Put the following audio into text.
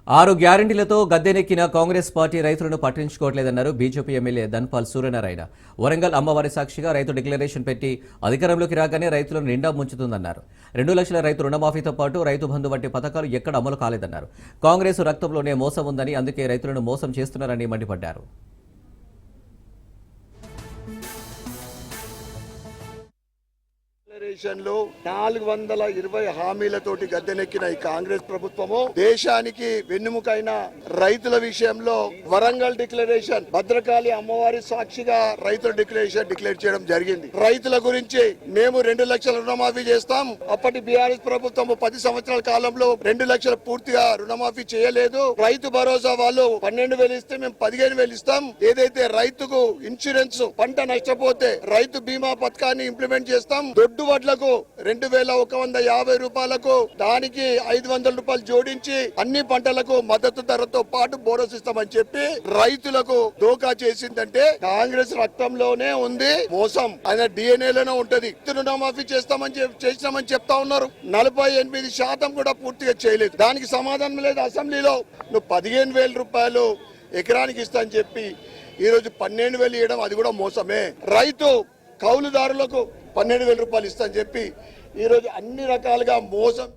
6 గ్యారంటీలతో గద్దెనెక్కిన Congress party రైతులను పట్టించుకోవట్లేదన్నారు BJP MLA Dhanpal Suryanarayana. Warangal అమ్మవారి సాక్షిగా రైతు డిక్లరేషన్ పెట్టి అధికారంలోకి రాగానే రైతులను నిండా ముంచుతుందన్నారు. 2 లక్షల రైతు రుణమాఫీతో పాటు రైతు బంధు వంటి పథకాలు ఎక్కడ అమలు కాలేదన్నారు. కాంగ్రెస్ రక్తంలోనే మోసం ఉందని, అందుకే రైతులను మోసం చేస్తున్నారని మండిపడ్డారు. లో 420 హామీలతోటి గద్దెనెక్కిన ఈ కాంగ్రెస్ ప్రభుత్వము దేశానికి వెన్నుముకైన రైతుల విషయంలో వరంగల్ డిక్లరేషన్, భద్రకాళి అమ్మవారి సాక్షిగా రైతుల డిక్లరేషన్ డిక్లేర్ చేయడం జరిగింది. రైతుల గురించి మేము 2 లక్షల రుణమాఫీ చేస్తాం. అప్పటి బీఆర్ఎస్ ప్రభుత్వం 10 సంవత్సరాల కాలంలో 2 లక్షలు పూర్తిగా రుణమాఫీ చేయలేదు. రైతు భరోసా వాళ్ళు 12,000 ఇస్తే మేము 15,000 ఇస్తాం. ఏదైతే రైతుకు ఇన్సూరెన్స్, పంట నష్టపోతే రైతు బీమా పథకాన్ని ఇంప్లిమెంట్ చేస్తాం. దొడ్డు వడ్లకు 2,150 రూపాయలకు దానికి 500 రూపాయలు జోడించి అన్ని పంటలకు మద్దతు ధరతో పాటు బోనస్ ఇస్తామని చెప్పి రైతులకు దోకా చేసిందంటే కాంగ్రెస్ రక్తంలోనే ఉంది మోసం. ఆయన డిఎన్ఏలోనే ఉంటది. రుణమాఫీ చేస్తామని చెప్తా ఉన్నారు. 48% కూడా పూర్తిగా చేయలేదు. దానికి సమాధానం లేదు. అసెంబ్లీలో నువ్వు 15,000 రూపాయలు ఎకరానికి ఇస్తా అని చెప్పి ఈ రోజు 12,000 ఇవ్వడం అది కూడా మోసమే. రైతు కౌలుదారులకు 12,000 రూపాయలు ఇస్తా అని చెప్పి ఈరోజు అన్ని రకాలుగా మోసం.